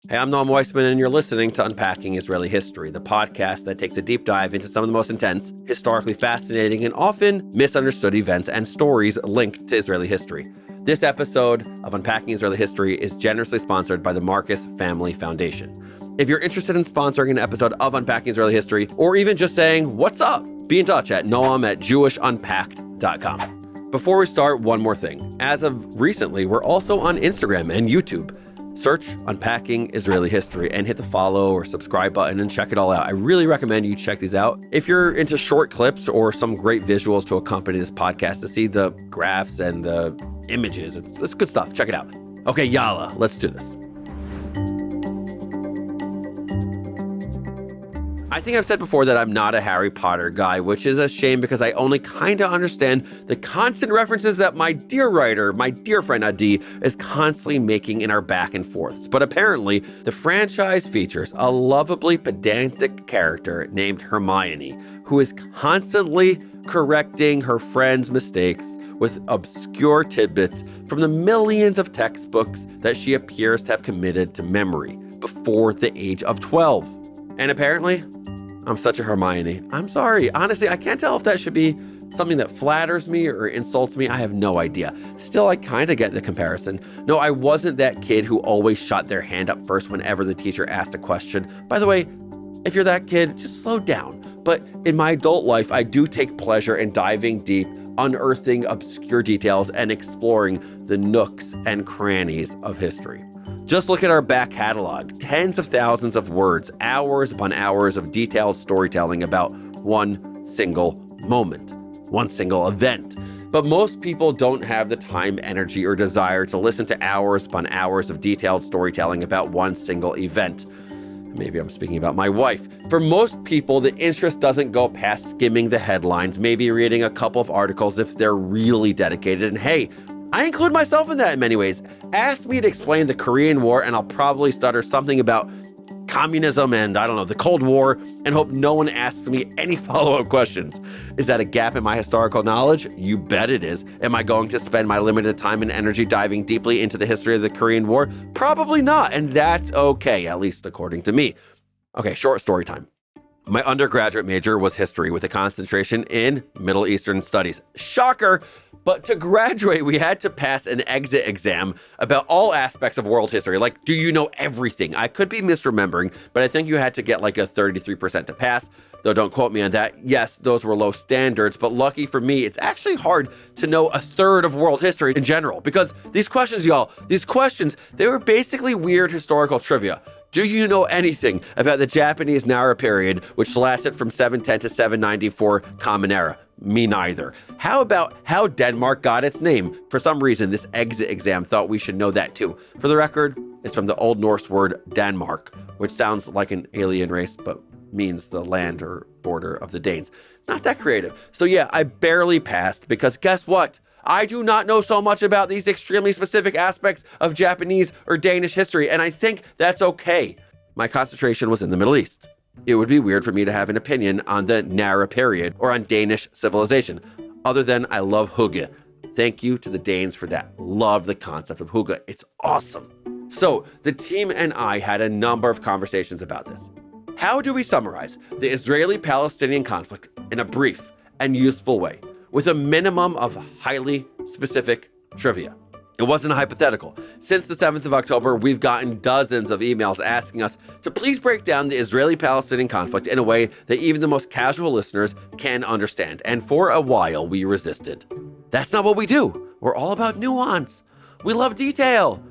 Hey, I'm Noam Weissman, and you're listening to Unpacking Israeli History, the podcast that takes a deep dive into some of the most intense, historically fascinating, and often misunderstood events and stories linked to Israeli history. This episode of Unpacking Israeli History is generously sponsored by the Marcus Family Foundation. If you're interested in sponsoring an episode of Unpacking Israeli History, or even just saying, what's up? Be in touch at noam@jewishunpacked.com. Before we start, one more thing. As of recently, we're also on Instagram and YouTube. Search Unpacking Israeli History and hit the follow or subscribe button and check it all out. I really recommend you check these out. If you're into short clips or some great visuals to accompany this podcast, to see the graphs and the images, it's good stuff. Check it out. Okay, yalla, let's do this. I think I've said before that I'm not a Harry Potter guy, which is a shame because I only kind of understand the constant references that my dear writer, my dear friend Adi, is constantly making in our back and forths. But apparently, the franchise features a lovably pedantic character named Hermione, who is constantly correcting her friends' mistakes with obscure tidbits from the millions of textbooks that she appears to have committed to memory before the age of 12. And apparently, I'm such a Hermione. I'm sorry. Honestly, I can't tell if that should be something that flatters me or insults me. I have no idea. Still, I kind of get the comparison. No, I wasn't that kid who always shot their hand up first whenever the teacher asked a question. By the way, if you're that kid, just slow down. But in my adult life, I do take pleasure in diving deep, unearthing obscure details, and exploring the nooks and crannies of history. Just look at our back catalog, tens of thousands of words, hours upon hours of detailed storytelling about one single moment, one single event. But most people don't have the time, energy, or desire to listen to hours upon hours of detailed storytelling about one single event. Maybe I'm speaking about my wife. For most people, the interest doesn't go past skimming the headlines, maybe reading a couple of articles if they're really dedicated. And hey, I include myself in that in many ways. Ask me to explain the Korean War and I'll probably stutter something about communism and, the Cold War, and hope no one asks me any follow-up questions. Is that a gap in my historical knowledge? You bet it is. Am I going to spend my limited time and energy diving deeply into the history of the Korean War? Probably not, and that's okay, at least according to me. Okay, short story time. My undergraduate major was history with a concentration in Middle Eastern studies. Shocker! But to graduate, we had to pass an exit exam about all aspects of world history. Like, do you know everything? I could be misremembering, but I think you had to get like a 33% to pass. Though don't quote me on that. Yes, those were low standards, but lucky for me, it's actually hard to know a third of world history in general. Because these questions, they were basically weird historical trivia. Do you know anything about the Japanese Nara period, which lasted from 710 to 794 Common Era? Me neither. How about how Denmark got its name? For some reason, this exit exam thought we should know that too. For the record, it's from the Old Norse word Danmark, which sounds like an alien race, but means the land or border of the Danes. Not that creative. So yeah, I barely passed because guess what? I do not know so much about these extremely specific aspects of Japanese or Danish history, and I think that's okay. My concentration was in the Middle East. It would be weird for me to have an opinion on the Nara period or on Danish civilization, other than I love hygge. Thank you to the Danes for that. Love the concept of hygge. It's awesome. So the team and I had a number of conversations about this. How do we summarize the Israeli-Palestinian conflict in a brief and useful way, with a minimum of highly specific trivia? It wasn't a hypothetical. Since the 7th of October, we've gotten dozens of emails asking us to please break down the Israeli-Palestinian conflict in a way that even the most casual listeners can understand. And for a while, we resisted. That's not what we do. We're all about nuance. We love detail.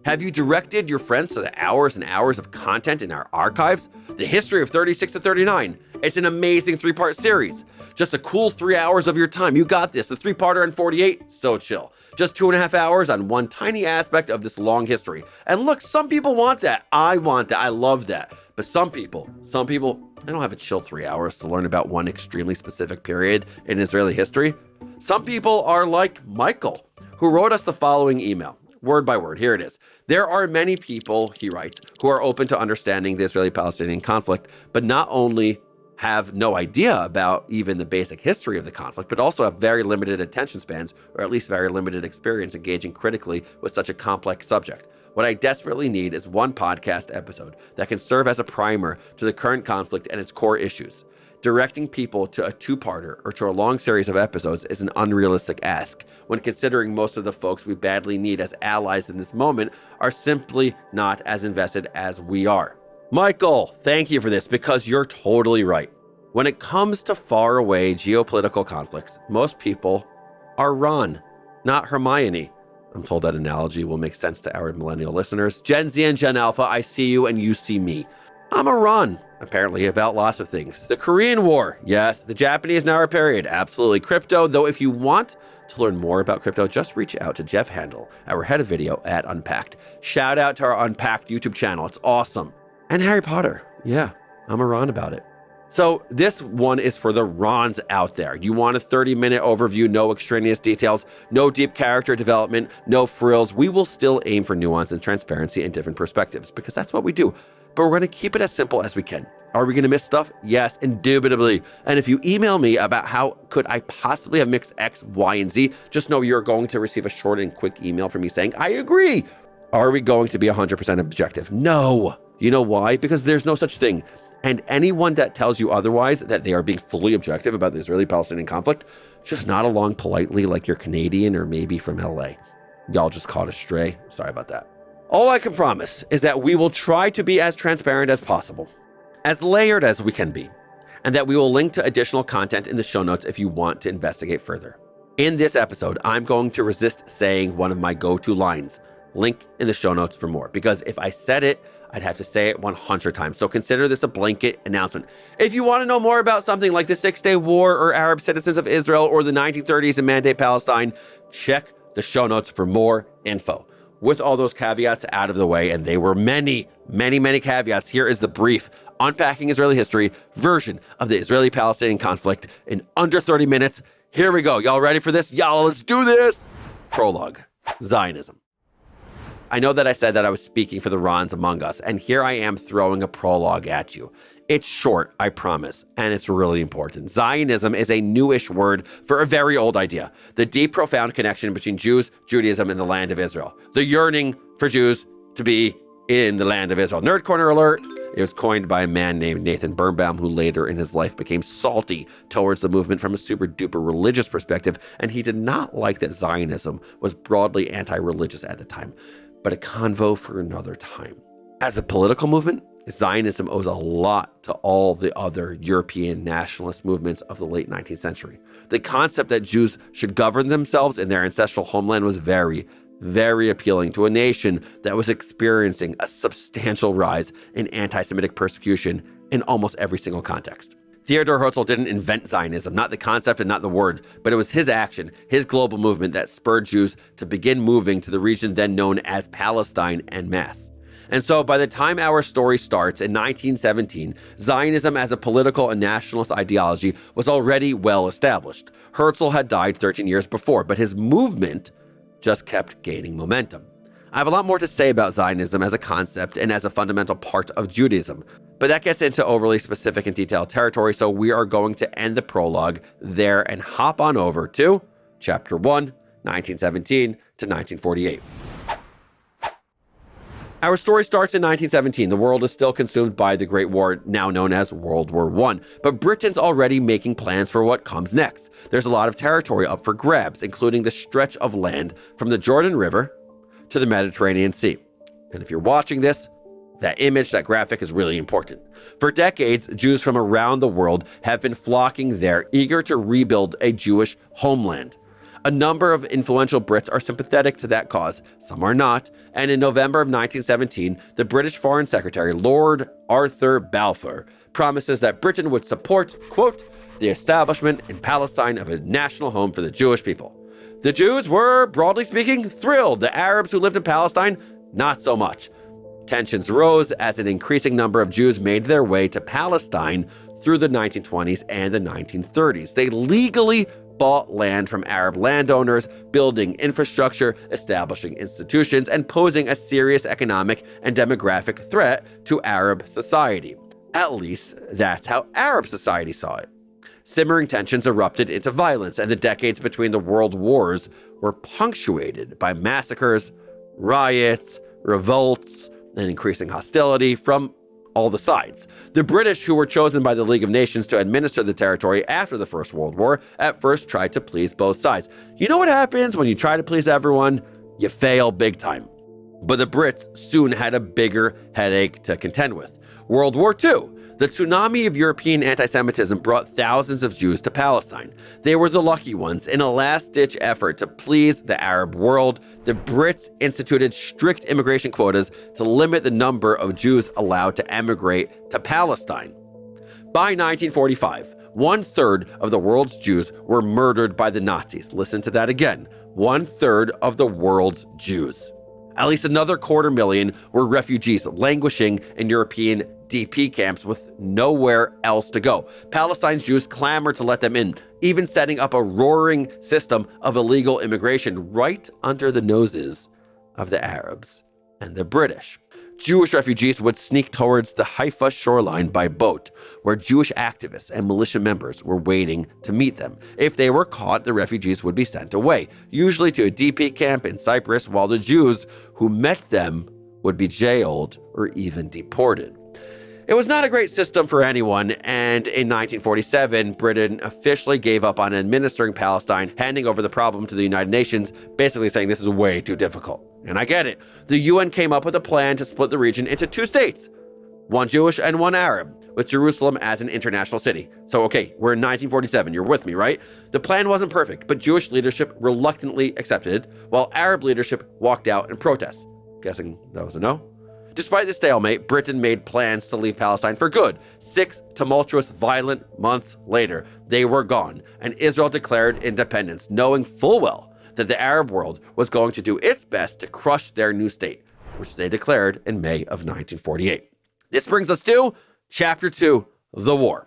Have you directed your friends to the hours and hours of content in our archives? The history of 36 to 39. It's an amazing 3-part series. Just a cool 3 hours of your time. You got this. The 3-parter on 48, so chill. Just 2.5 hours on one tiny aspect of this long history. And look, some people want that. I want that. I love that. But some people, they don't have a chill 3 hours to learn about one extremely specific period in Israeli history. Some people are like Michael, who wrote us the following email. Word by word, here it is. There are many people, he writes, who are open to understanding the Israeli-Palestinian conflict, but not only have no idea about even the basic history of the conflict, but also have very limited attention spans, or at least very limited experience engaging critically with such a complex subject. What I desperately need is one podcast episode that can serve as a primer to the current conflict and its core issues. Directing people to a two-parter or to a long series of episodes is an unrealistic ask when considering most of the folks we badly need as allies in this moment are simply not as invested as we are. Michael, thank you for this because you're totally right. When it comes to faraway geopolitical conflicts, most people are Ron, not Hermione. I'm told that analogy will make sense to our millennial listeners. Gen Z and Gen Alpha, I see you and you see me. I'm a Ron, apparently about lots of things. The Korean War, yes. The Japanese Nara period, absolutely. Crypto, though if you want to learn more about crypto, just reach out to Jeff Handel, our head of video at Unpacked. Shout out to our Unpacked YouTube channel, it's awesome. And Harry Potter, yeah, I'm a Ron about it. So this one is for the Rons out there. You want a 30-minute overview, no extraneous details, no deep character development, no frills. We will still aim for nuance and transparency and different perspectives because that's what we do. But we're going to keep it as simple as we can. Are we going to miss stuff? Yes, indubitably. And if you email me about how could I possibly have mixed X, Y, and Z, just know you're going to receive a short and quick email from me saying, I agree. Are we going to be 100% objective? No. You know why? Because there's no such thing. And anyone that tells you otherwise, that they are being fully objective about the Israeli-Palestinian conflict, just nod along politely like you're Canadian or maybe from LA. Y'all just caught astray. Sorry about that. All I can promise is that we will try to be as transparent as possible, as layered as we can be, and that we will link to additional content in the show notes if you want to investigate further. In this episode, I'm going to resist saying one of my go-to lines, link in the show notes for more, because if I said it, I'd have to say it 100 times. So consider this a blanket announcement. If you want to know more about something like the Six-Day War or Arab citizens of Israel or the 1930s and Mandate Palestine, check the show notes for more info. With all those caveats out of the way, and they were many, many, many caveats, here is the brief Unpacking Israeli History version of the Israeli-Palestinian conflict in under 30 minutes. Here we go. Y'all ready for this? Y'all, let's do this. Prologue. Zionism. I know that I said that I was speaking for the Rons among us, and here I am throwing a prologue at you. It's short, I promise, and it's really important. Zionism is a newish word for a very old idea, the deep, profound connection between Jews, Judaism, and the land of Israel. The yearning for Jews to be in the land of Israel. Nerd Corner alert! It was coined by a man named Nathan Birnbaum, who later in his life became salty towards the movement from a super-duper religious perspective, and he did not like that Zionism was broadly anti-religious at the time. But a convo for another time. As a political movement, Zionism owes a lot to all the other European nationalist movements of the late 19th century. The concept that Jews should govern themselves in their ancestral homeland was very, very appealing to a nation that was experiencing a substantial rise in anti-Semitic persecution in almost every single context. Theodor Herzl didn't invent Zionism, not the concept and not the word, but it was his action, his global movement that spurred Jews to begin moving to the region then known as Palestine en masse. And so by the time our story starts in 1917, Zionism as a political and nationalist ideology was already well established. Herzl had died 13 years before, but his movement just kept gaining momentum. I have a lot more to say about Zionism as a concept and as a fundamental part of Judaism, but that gets into overly specific and detailed territory, so we are going to end the prologue there and hop on over to Chapter 1, 1917 to 1948. Our story starts in 1917. The world is still consumed by the Great War, now known as World War I, but Britain's already making plans for what comes next. There's a lot of territory up for grabs, including the stretch of land from the Jordan River to the Mediterranean Sea. And if you're watching this, that image, that graphic is really important. For decades, Jews from around the world have been flocking there, eager to rebuild a Jewish homeland. A number of influential Brits are sympathetic to that cause, some are not, and in November of 1917, the British Foreign Secretary, Lord Arthur Balfour, promises that Britain would support, quote, the establishment in Palestine of a national home for the Jewish people. The Jews were, broadly speaking, thrilled. The Arabs who lived in Palestine, not so much. Tensions rose as an increasing number of Jews made their way to Palestine through the 1920s and the 1930s. They legally bought land from Arab landowners, building infrastructure, establishing institutions, and posing a serious economic and demographic threat to Arab society. At least, that's how Arab society saw it. Simmering tensions erupted into violence, and the decades between the world wars were punctuated by massacres, riots, revolts, and increasing hostility from all the sides. The British, who were chosen by the League of Nations to administer the territory after the First World War, at first tried to please both sides. You know what happens when you try to please everyone? You fail big time. But the Brits soon had a bigger headache to contend with. World War II. The tsunami of European anti-Semitism brought thousands of Jews to Palestine. They were the lucky ones. In a last-ditch effort to please the Arab world, the Brits instituted strict immigration quotas to limit the number of Jews allowed to emigrate to Palestine. By 1945, 1/3 of the world's Jews were murdered by the Nazis. Listen to that again. 1/3 of the world's Jews. At least another 250,000 were refugees languishing in European DP camps with nowhere else to go. Palestine's Jews clamored to let them in, even setting up a roaring system of illegal immigration right under the noses of the Arabs and the British. Jewish refugees would sneak towards the Haifa shoreline by boat, where Jewish activists and militia members were waiting to meet them. If they were caught, the refugees would be sent away, usually to a DP camp in Cyprus, while the Jews who met them would be jailed or even deported. It was not a great system for anyone, and in 1947, Britain officially gave up on administering Palestine, handing over the problem to the United Nations, basically saying this is way too difficult. And I get it. The UN came up with a plan to split the region into 2 states, one Jewish and one Arab, with Jerusalem as an international city. So, okay, we're in 1947. You're with me, right? The plan wasn't perfect, but Jewish leadership reluctantly accepted, while Arab leadership walked out in protest. Guessing that was a no? Despite the stalemate, Britain made plans to leave Palestine for good. 6 tumultuous, violent months later, they were gone, and Israel declared independence, knowing full well that the Arab world was going to do its best to crush their new state, which they declared in May of 1948. This brings us to Chapter 2, the war.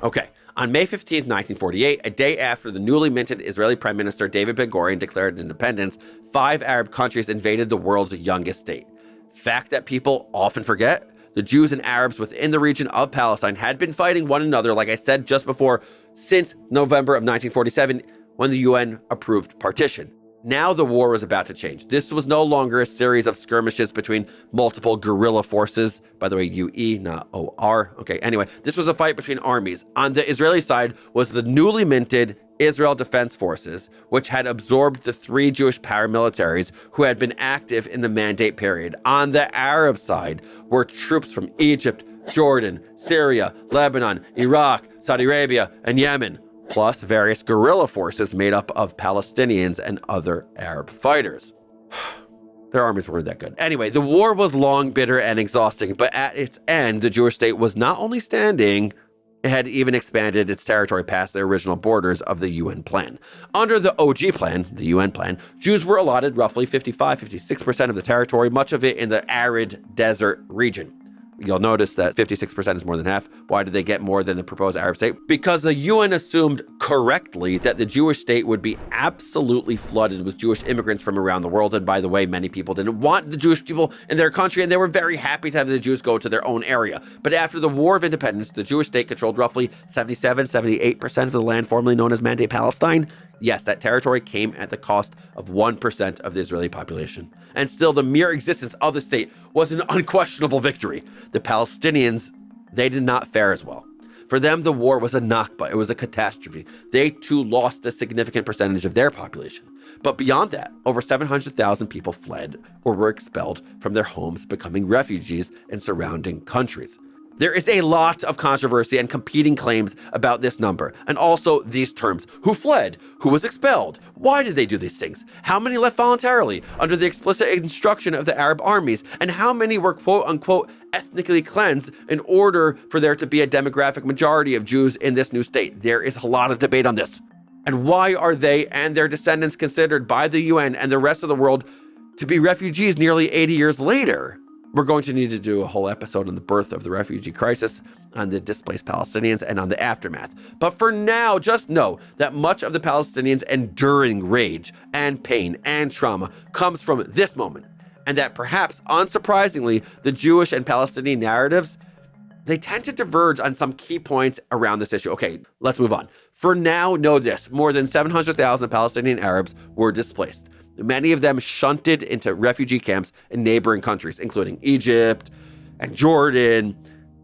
Okay. On May 15, 1948, a day after the newly minted Israeli Prime Minister David Ben-Gurion declared independence, 5 Arab countries invaded the world's youngest state. Fact that people often forget, the Jews and Arabs within the region of Palestine had been fighting one another, like I said just before, since November of 1947, when the UN approved partition. Now the war was about to change. This was no longer a series of skirmishes between multiple guerrilla forces. By the way, UE, not OR. Okay, anyway, this was a fight between armies. On the Israeli side was the newly minted Israel Defense Forces, which had absorbed the 3 Jewish paramilitaries who had been active in the Mandate period. On the Arab side were troops from Egypt, Jordan, Syria, Lebanon, Iraq, Saudi Arabia, and Yemen, plus various guerrilla forces made up of Palestinians and other Arab fighters. Their armies weren't that good. Anyway, the war was long, bitter, and exhausting, but at its end, the Jewish state was not only standing, it had even expanded its territory past the original borders of the UN plan. Under the OG plan, the UN plan, Jews were allotted roughly 56% of the territory, much of it in the arid desert region. You'll notice that 56% is more than half. Why did they get more than the proposed Arab state? Because the UN assumed correctly that the Jewish state would be absolutely flooded with Jewish immigrants from around the world. And by the way, many people didn't want the Jewish people in their country, and they were very happy to have the Jews go to their own area. But after the War of Independence, the Jewish state controlled roughly 78% of the land formerly known as Mandate Palestine. Yes, that territory came at the cost of 1% of the Israeli population. And still, the mere existence of the state was an unquestionable victory. The Palestinians, they did not fare as well. For them, the war was a Nakba. It was a catastrophe. They too lost a significant percentage of their population. But beyond that, over 700,000 people fled or were expelled from their homes, becoming refugees in surrounding countries. There is a lot of controversy and competing claims about this number, and also these terms. Who fled? Who was expelled? Why did they do these things? How many left voluntarily under the explicit instruction of the Arab armies? And how many were quote-unquote ethnically cleansed in order for there to be a demographic majority of Jews in this new state? There is a lot of debate on this. And why are they and their descendants considered by the UN and the rest of the world to be refugees nearly 80 years later? We're going to need to do a whole episode on the birth of the refugee crisis, on the displaced Palestinians, and on the aftermath. But for now, just know that much of the Palestinians' enduring rage and pain and trauma comes from this moment, and that perhaps, unsurprisingly, the Jewish and Palestinian narratives, they tend to diverge on some key points around this issue. Okay, let's move on. For now, know this. More than 700,000 Palestinian Arabs were displaced. many of them shunted into refugee camps in neighboring countries, including Egypt and Jordan.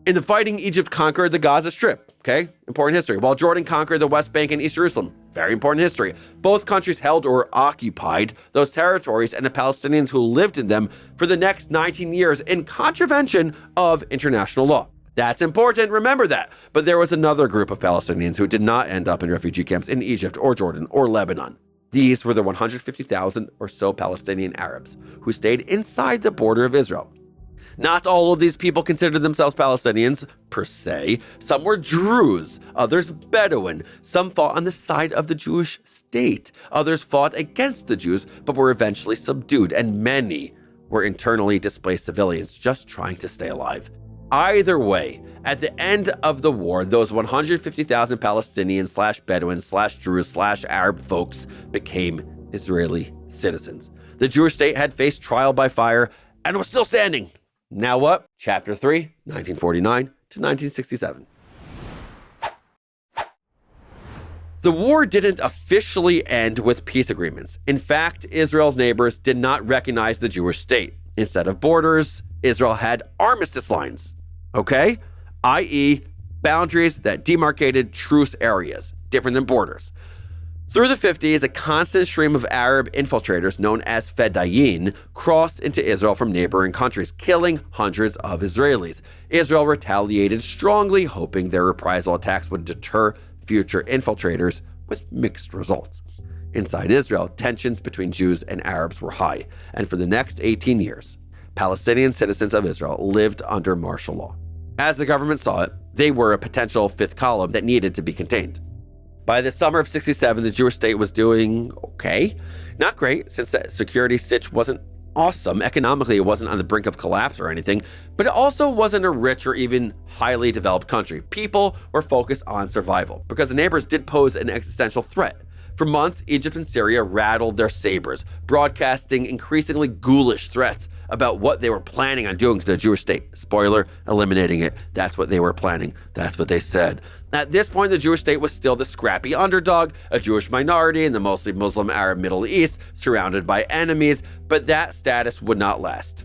In the fighting, Egypt conquered the Gaza Strip, okay? Important history. While Jordan conquered the West Bank and East Jerusalem, very important history. Both countries held or occupied those territories and the Palestinians who lived in them for the next 19 years in contravention of international law. That's important, remember that. But there was another group of Palestinians who did not end up in refugee camps in Egypt or Jordan or Lebanon. These were the 150,000 or so Palestinian Arabs who stayed inside the border of Israel. Not all of these people considered themselves Palestinians, per se. Some were Druze, others Bedouin. Some fought on the side of the Jewish state. Others fought against the Jews, but were eventually subdued. And many were internally displaced civilians just trying to stay alive. Either way, at the end of the war, those 150,000 Palestinians/Bedouins/Druze/Arab folks became Israeli citizens. The Jewish state had faced trial by fire and was still standing. Now what? Chapter 3, 1949 to 1967. The war didn't officially end with peace agreements. In fact, Israel's neighbors did not recognize the Jewish state. Instead of borders, Israel had armistice lines, okay? i.e., boundaries that demarcated truce areas, different than borders. Through the 50s, a constant stream of Arab infiltrators known as Fedayeen crossed into Israel from neighboring countries, killing hundreds of Israelis. Israel retaliated strongly, hoping their reprisal attacks would deter future infiltrators, with mixed results. Inside Israel, tensions between Jews and Arabs were high, and for the next 18 years, Palestinian citizens of Israel lived under martial law. As the government saw it, they were a potential fifth column that needed to be contained. By the summer of 67, the Jewish state was doing okay. Not great, since the security sitch wasn't awesome. Economically, it wasn't on the brink of collapse or anything, but it also wasn't a rich or even highly developed country. People were focused on survival because the neighbors did pose an existential threat. For months, Egypt and Syria rattled their sabers, broadcasting increasingly ghoulish threats about what they were planning on doing to the Jewish state. Spoiler, eliminating it. That's what they were planning. That's what they said. At this point, the Jewish state was still the scrappy underdog, a Jewish minority in the mostly Muslim Arab Middle East, surrounded by enemies, but that status would not last.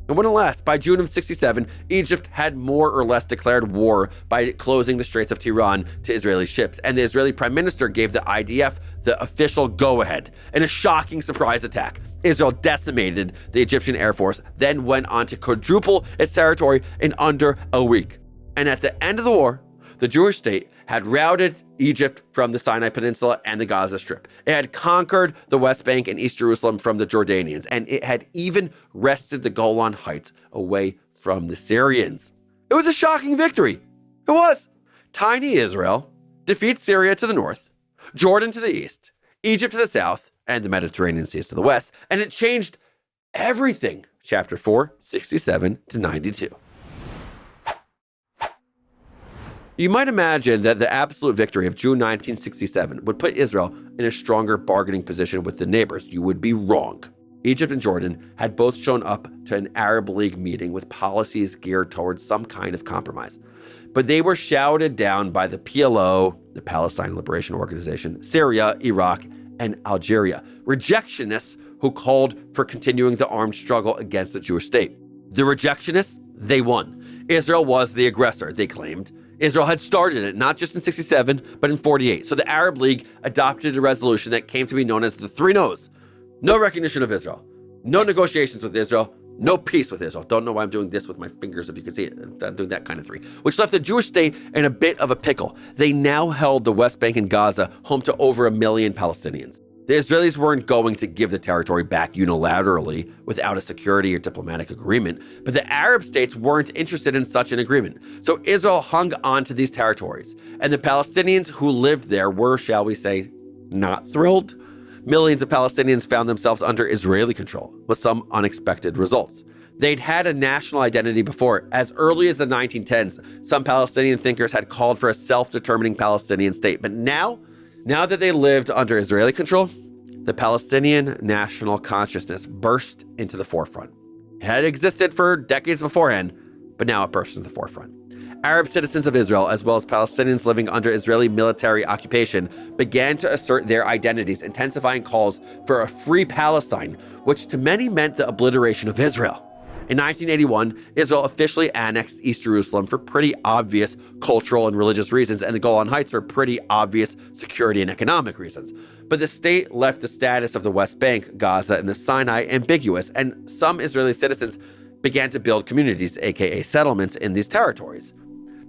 It wouldn't last. By June of 67, Egypt had more or less declared war by closing the Straits of Tiran to Israeli ships, and the Israeli Prime Minister gave the IDF the official go-ahead in a shocking surprise attack. Israel decimated the Egyptian Air Force, then went on to quadruple its territory in under a week. And at the end of the war, the Jewish state had routed Egypt from the Sinai Peninsula and the Gaza Strip. It had conquered the West Bank and East Jerusalem from the Jordanians, and it had even wrested the Golan Heights away from the Syrians. It was a shocking victory. It was. Tiny Israel defeats Syria to the north, Jordan to the east, Egypt to the south, and the Mediterranean Sea to the west, and it changed everything. Chapter 4, 67 to 92. You might imagine that the absolute victory of June 1967 would put Israel in a stronger bargaining position with the neighbors. You would be wrong. Egypt and Jordan had both shown up to an Arab League meeting with policies geared towards some kind of compromise. But they were shouted down by the PLO, the Palestine Liberation Organization, Syria, Iraq, and Algeria, rejectionists who called for continuing the armed struggle against the Jewish state. The rejectionists, they won. Israel was the aggressor, they claimed. Israel had started it, not just in 67, but in 48. So the Arab League adopted a resolution that came to be known as the three no's. No recognition of Israel, no negotiations with Israel, no peace with Israel. Don't know why I'm doing this with my fingers, if you can see it. I'm doing that kind of three, which left the Jewish state in a bit of a pickle. They now held the West Bank and Gaza home to over 1 million Palestinians. The Israelis weren't going to give the territory back unilaterally without a security or diplomatic agreement, but the Arab states weren't interested in such an agreement. So Israel hung on to these territories, and the Palestinians who lived there were, shall we say, not thrilled. Millions of Palestinians found themselves under Israeli control, with some unexpected results. They'd had a national identity before. As early as the 1910s, some Palestinian thinkers had called for a self-determining Palestinian state. But now that they lived under Israeli control, the Palestinian national consciousness burst into the forefront. It had existed for decades beforehand, but now it burst into the forefront. Arab citizens of Israel, as well as Palestinians living under Israeli military occupation, began to assert their identities, intensifying calls for a free Palestine, which to many meant the obliteration of Israel. In 1981, Israel officially annexed East Jerusalem for pretty obvious cultural and religious reasons, and the Golan Heights for pretty obvious security and economic reasons. But the state left the status of the West Bank, Gaza, and the Sinai ambiguous, and some Israeli citizens began to build communities, aka settlements, in these territories.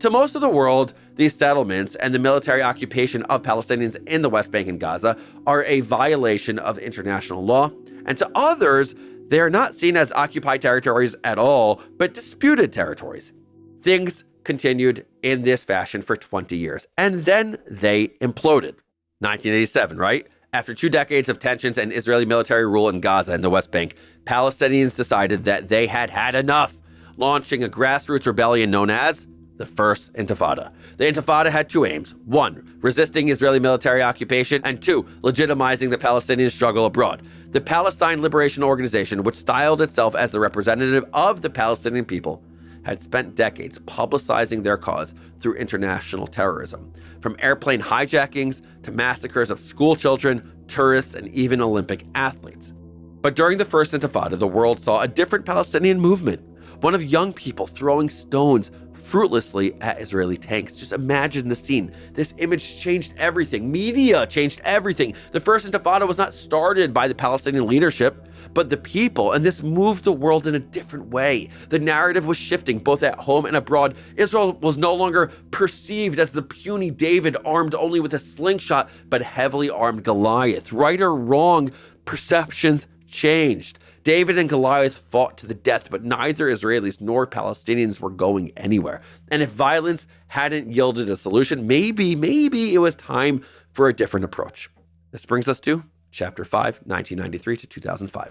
To most of the world, these settlements and the military occupation of Palestinians in the West Bank and Gaza are a violation of international law, and to others, they are not seen as occupied territories at all, but disputed territories. Things continued in this fashion for 20 years, and then they imploded. 1987, right? After 2 decades of tensions and Israeli military rule in Gaza and the West Bank, Palestinians decided that they had had enough, launching a grassroots rebellion known as the First Intifada. The Intifada had 2 aims. 1, resisting Israeli military occupation, and 2, legitimizing the Palestinian struggle abroad. The Palestine Liberation Organization, which styled itself as the representative of the Palestinian people, had spent decades publicizing their cause through international terrorism, from airplane hijackings to massacres of school children, tourists, and even Olympic athletes. But during the First Intifada, the world saw a different Palestinian movement, one of young people throwing stones fruitlessly at Israeli tanks. Just imagine the scene. This image changed everything. Media changed everything. The First Intifada was not started by the Palestinian leadership, but the people, and this moved the world in a different way. The narrative was shifting both at home and abroad. Israel was no longer perceived as the puny David armed only with a slingshot, but heavily armed Goliath. Right or wrong, perceptions changed. David and Goliath fought to the death, but neither Israelis nor Palestinians were going anywhere. And if violence hadn't yielded a solution, maybe it was time for a different approach. This brings us to Chapter 5, 1993 to 2005.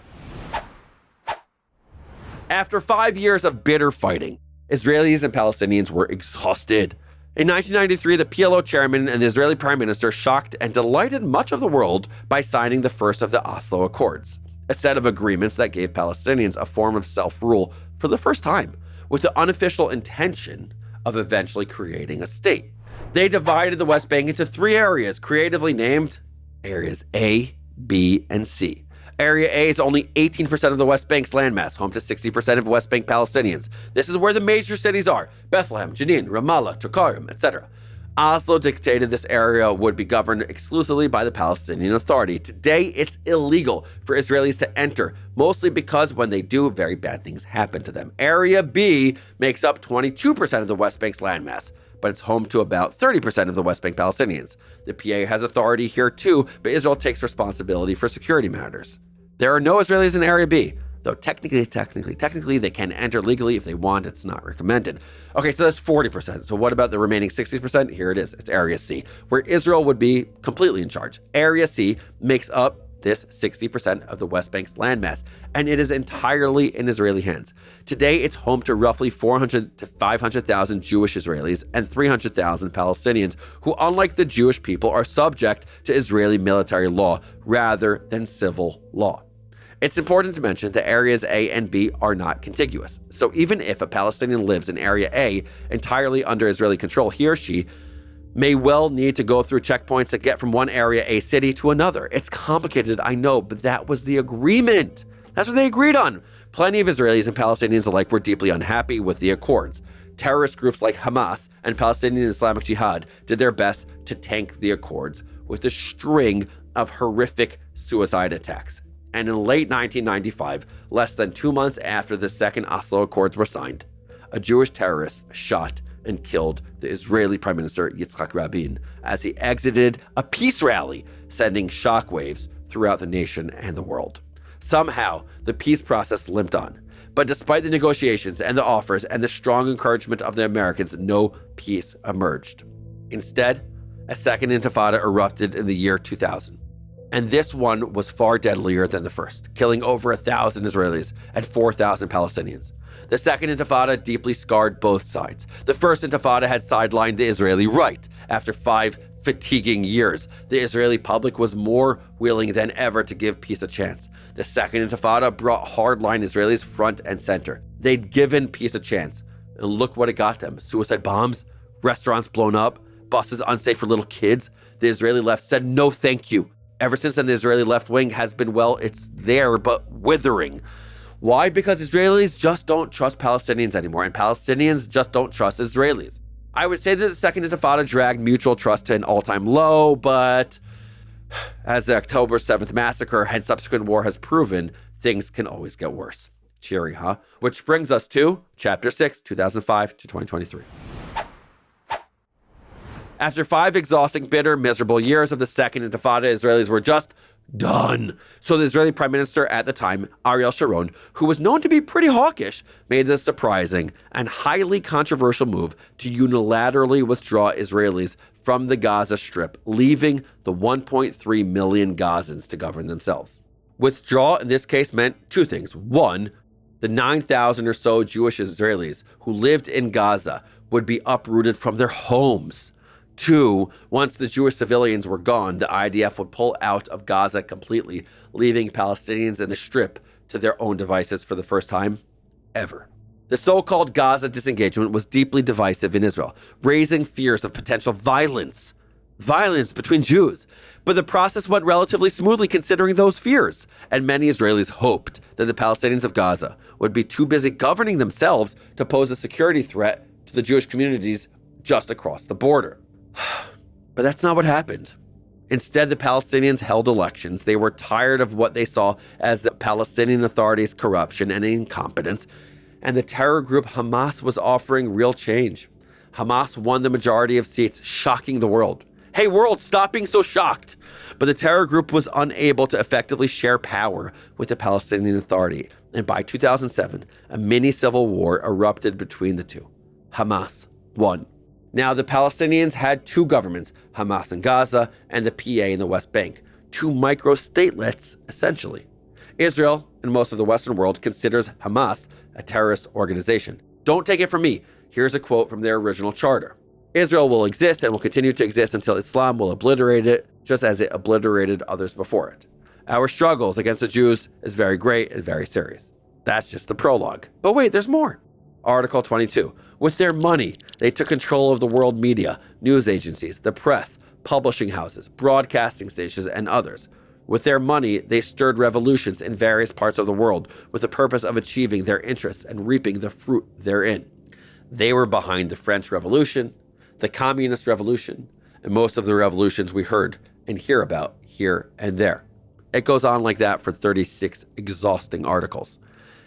After 5 years of bitter fighting, Israelis and Palestinians were exhausted. In 1993, the PLO chairman and the Israeli prime minister shocked and delighted much of the world by signing the first of the Oslo Accords, a set of agreements that gave Palestinians a form of self-rule for the first time, with the unofficial intention of eventually creating a state. They divided the West Bank into 3 areas, creatively named Areas A, B, and C. Area A is only 18% of the West Bank's landmass, home to 60% of West Bank Palestinians. This is where the major cities are: Bethlehem, Jenin, Ramallah, Tulkarem, etc. Oslo dictated this area would be governed exclusively by the Palestinian Authority. Today, it's illegal for Israelis to enter, mostly because when they do, very bad things happen to them. Area B makes up 22% of the West Bank's landmass, but it's home to about 30% of the West Bank Palestinians. The PA has authority here too, but Israel takes responsibility for security matters. There are no Israelis in Area B, though technically they can enter legally if they want. It's not recommended. Okay, so that's 40%. So what about the remaining 60%? Here it is. It's Area C, where Israel would be completely in charge. Area C makes up this 60% of the West Bank's landmass, and it is entirely in Israeli hands. Today, it's home to roughly 400 to 500,000 Jewish Israelis and 300,000 Palestinians, who, unlike the Jewish people, are subject to Israeli military law rather than civil law. It's important to mention that areas A and B are not contiguous. So even if a Palestinian lives in Area A entirely under Israeli control, he or she may well need to go through checkpoints to get from one Area A city to another. It's complicated, I know, but that was the agreement. That's what they agreed on. Plenty of Israelis and Palestinians alike were deeply unhappy with the accords. Terrorist groups like Hamas and Palestinian Islamic Jihad did their best to tank the accords with a string of horrific suicide attacks. And in late 1995, less than 2 months after the second Oslo Accords were signed, a Jewish terrorist shot and killed the Israeli Prime Minister Yitzhak Rabin as he exited a peace rally, sending shockwaves throughout the nation and the world. Somehow, the peace process limped on. But despite the negotiations and the offers and the strong encouragement of the Americans, no peace emerged. Instead, a second intifada erupted in the year 2000. And this one was far deadlier than the first, killing over 1,000 Israelis and 4,000 Palestinians. The second intifada deeply scarred both sides. The first intifada had sidelined the Israeli right. After 5 fatiguing years, the Israeli public was more willing than ever to give peace a chance. The second intifada brought hardline Israelis front and center. They'd given peace a chance, And look what it got them. Suicide bombs, restaurants blown up, buses unsafe for little kids. The Israeli left said no thank you. Ever since then, the Israeli left wing has been, well, it's there, but withering. Why? Because Israelis just don't trust Palestinians anymore, and Palestinians just don't trust Israelis. I would say that the Second Intifada dragged mutual trust to an all-time low, but as the October 7th massacre and subsequent war has proven, things can always get worse. Cheery, huh? Which brings us to Chapter 6, 2005 to 2023. After 5 exhausting, bitter, miserable years of the Second Intifada, Israelis were just done. So the Israeli Prime Minister at the time, Ariel Sharon, who was known to be pretty hawkish, made the surprising and highly controversial move to unilaterally withdraw Israelis from the Gaza Strip, leaving the 1.3 million Gazans to govern themselves. Withdrawal in this case meant 2 things. 1, the 9,000 or so Jewish Israelis who lived in Gaza would be uprooted from their homes. 2, once the Jewish civilians were gone, the IDF would pull out of Gaza completely, leaving Palestinians in the Strip to their own devices for the first time ever. The so-called Gaza disengagement was deeply divisive in Israel, raising fears of potential violence between Jews. But the process went relatively smoothly considering those fears, and many Israelis hoped that the Palestinians of Gaza would be too busy governing themselves to pose a security threat to the Jewish communities just across the border. But that's not what happened. Instead, the Palestinians held elections. They were tired of what they saw as the Palestinian Authority's corruption and incompetence, and the terror group Hamas was offering real change. Hamas won the majority of seats, shocking the world. Hey, world, stop being so shocked. But the terror group was unable to effectively share power with the Palestinian Authority. And by 2007, a mini civil war erupted between the two. Hamas won. Now, the Palestinians had 2 governments, Hamas in Gaza and the PA in the West Bank, 2 micro-statelets, essentially. Israel and most of the Western world considers Hamas a terrorist organization. Don't take it from me. Here's a quote from their original charter. Israel will exist and will continue to exist until Islam will obliterate it, just as it obliterated others before it. Our struggles against the Jews is very great and very serious. That's just the prologue. But wait, there's more. Article 22. With their money, they took control of the world media, news agencies, the press, publishing houses, broadcasting stations, and others. With their money, they stirred revolutions in various parts of the world with the purpose of achieving their interests and reaping the fruit therein. They were behind the French Revolution, the Communist Revolution, and most of the revolutions we heard and hear about here and there. It goes on like that for 36 exhausting articles.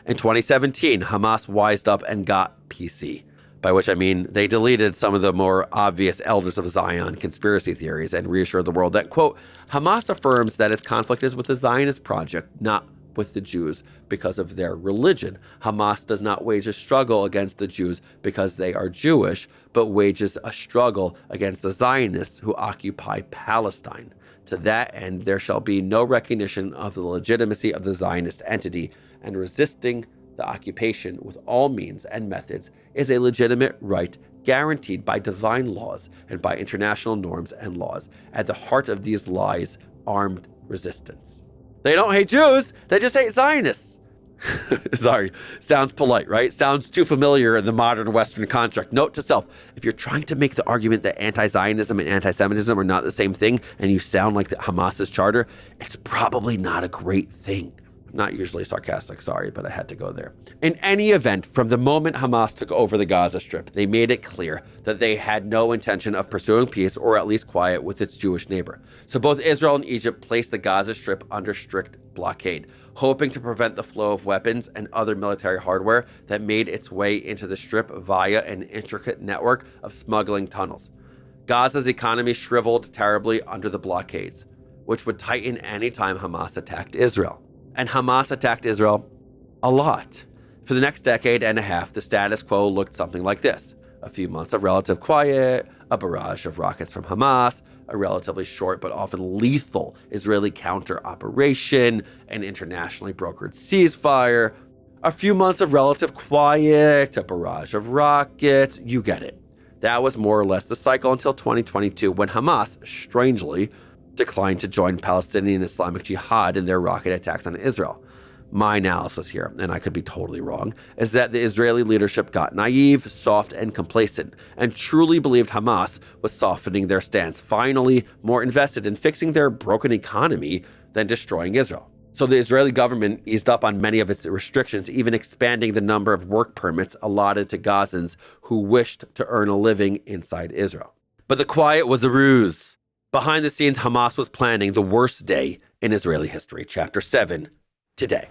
In 2017, Hamas wised up and got PC, by which I mean they deleted some of the more obvious Elders of Zion conspiracy theories and reassured the world that, quote, Hamas affirms that its conflict is with the Zionist project, not with the Jews because of their religion. Hamas does not wage a struggle against the Jews because they are Jewish, but wages a struggle against the Zionists who occupy Palestine. To that end, there shall be no recognition of the legitimacy of the Zionist entity, and resisting the occupation with all means and methods is a legitimate right guaranteed by divine laws and by international norms and laws. At the heart of these lies, armed resistance. They don't hate Jews, they just hate Zionists. Sorry, sounds polite, right? Sounds too familiar in the modern Western construct. Note to self, if you're trying to make the argument that anti-Zionism and anti-Semitism are not the same thing, and you sound like the Hamas's charter, it's probably not a great thing. Not usually sarcastic, sorry, but I had to go there. In any event, from the moment Hamas took over the Gaza Strip, they made it clear that they had no intention of pursuing peace or at least quiet with its Jewish neighbor. So both Israel and Egypt placed the Gaza Strip under strict blockade, hoping to prevent the flow of weapons and other military hardware that made its way into the Strip via an intricate network of smuggling tunnels. Gaza's economy shriveled terribly under the blockades, which would tighten any time Hamas attacked Israel. And Hamas attacked Israel a lot. For the next decade and a half, the status quo looked something like this. A few months of relative quiet, a barrage of rockets from Hamas, a relatively short but often lethal Israeli counter-operation, an internationally brokered ceasefire, a few months of relative quiet, a barrage of rockets, you get it. That was more or less the cycle until 2022, when Hamas, strangely, declined to join Palestinian Islamic Jihad in their rocket attacks on Israel. My analysis here, and I could be totally wrong, is that the Israeli leadership got naive, soft, and complacent, and truly believed Hamas was softening their stance, finally more invested in fixing their broken economy than destroying Israel. So the Israeli government eased up on many of its restrictions, even expanding the number of work permits allotted to Gazans who wished to earn a living inside Israel. But the quiet was a ruse. Behind the scenes, Hamas was planning the worst day in Israeli history. Chapter 7, today.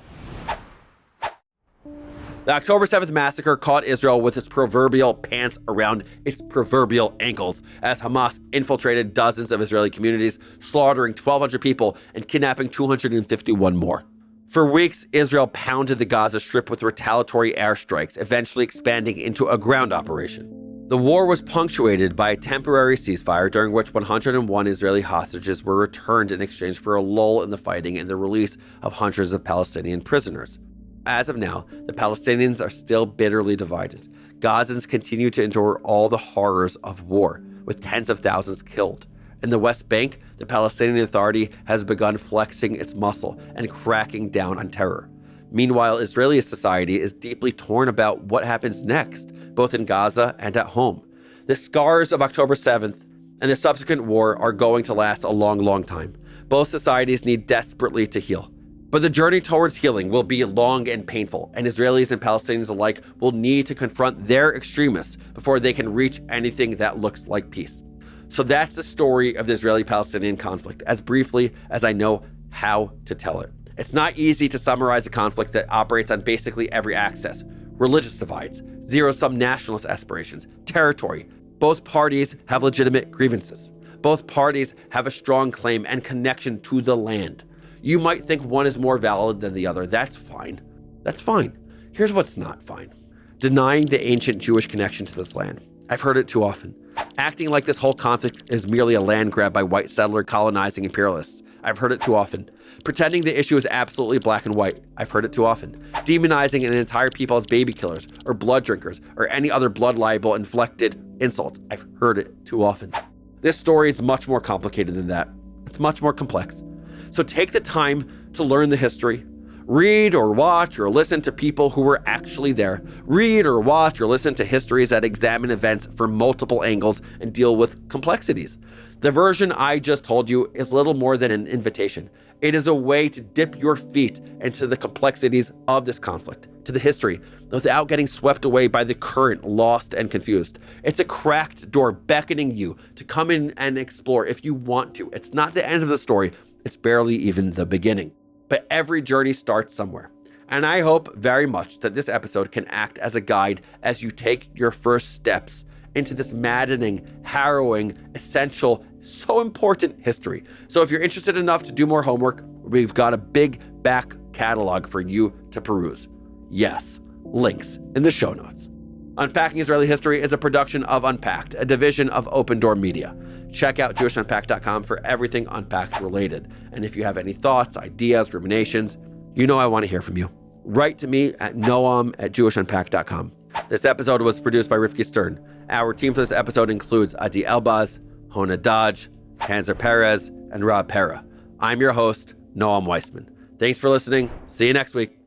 The October 7th massacre caught Israel with its proverbial pants around its proverbial ankles as Hamas infiltrated dozens of Israeli communities, slaughtering 1,200 people and kidnapping 251 more. For weeks, Israel pounded the Gaza Strip with retaliatory airstrikes, eventually expanding into a ground operation. The war was punctuated by a temporary ceasefire during which 101 Israeli hostages were returned in exchange for a lull in the fighting and the release of hundreds of Palestinian prisoners. As of now, the Palestinians are still bitterly divided. Gazans continue to endure all the horrors of war, with tens of thousands killed. In the West Bank, the Palestinian Authority has begun flexing its muscle and cracking down on terror. Meanwhile, Israeli society is deeply torn about what happens next, both in Gaza and at home. The scars of October 7th and the subsequent war are going to last a long, long time. Both societies need desperately to heal. But the journey towards healing will be long and painful, and Israelis and Palestinians alike will need to confront their extremists before they can reach anything that looks like peace. So that's the story of the Israeli-Palestinian conflict, as briefly as I know how to tell it. It's not easy to summarize a conflict that operates on basically every axis: religious divides, zero-sum nationalist aspirations, territory. Both parties have legitimate grievances. Both parties have a strong claim and connection to the land. You might think one is more valid than the other. That's fine. That's fine. Here's what's not fine: denying the ancient Jewish connection to this land. I've heard it too often. Acting like this whole conflict is merely a land grab by white settler colonizing imperialists. I've heard it too often. Pretending the issue is absolutely black and white. I've heard it too often. Demonizing an entire people as baby killers or blood drinkers or any other blood libel inflected insults. I've heard it too often. This story is much more complicated than that. It's much more complex. So take the time to learn the history. Read or watch or listen to people who were actually there. Read or watch or listen to histories that examine events from multiple angles and deal with complexities. The version I just told you is little more than an invitation. It is a way to dip your feet into the complexities of this conflict, to the history, without getting swept away by the current, lost and confused. It's a cracked door beckoning you to come in and explore if you want to. It's not the end of the story. It's barely even the beginning. But every journey starts somewhere. And I hope very much that this episode can act as a guide as you take your first steps into this maddening, harrowing, essential, so important history. So if you're interested enough to do more homework, we've got a big back catalog for you to peruse. Yes, links in the show notes. Unpacking Israeli History is a production of Unpacked, a division of Open Door Media. Check out JewishUnpacked.com for everything Unpacked related. And if you have any thoughts, ideas, ruminations, you know I want to hear from you. Write to me at noam@JewishUnpacked.com. This episode was produced by Rifki Stern. Our team for this episode includes Adi Elbaz, Hona Dodge, Panzer Perez, and Rob Pera. I'm your host, Noam Weissman. Thanks for listening. See you next week.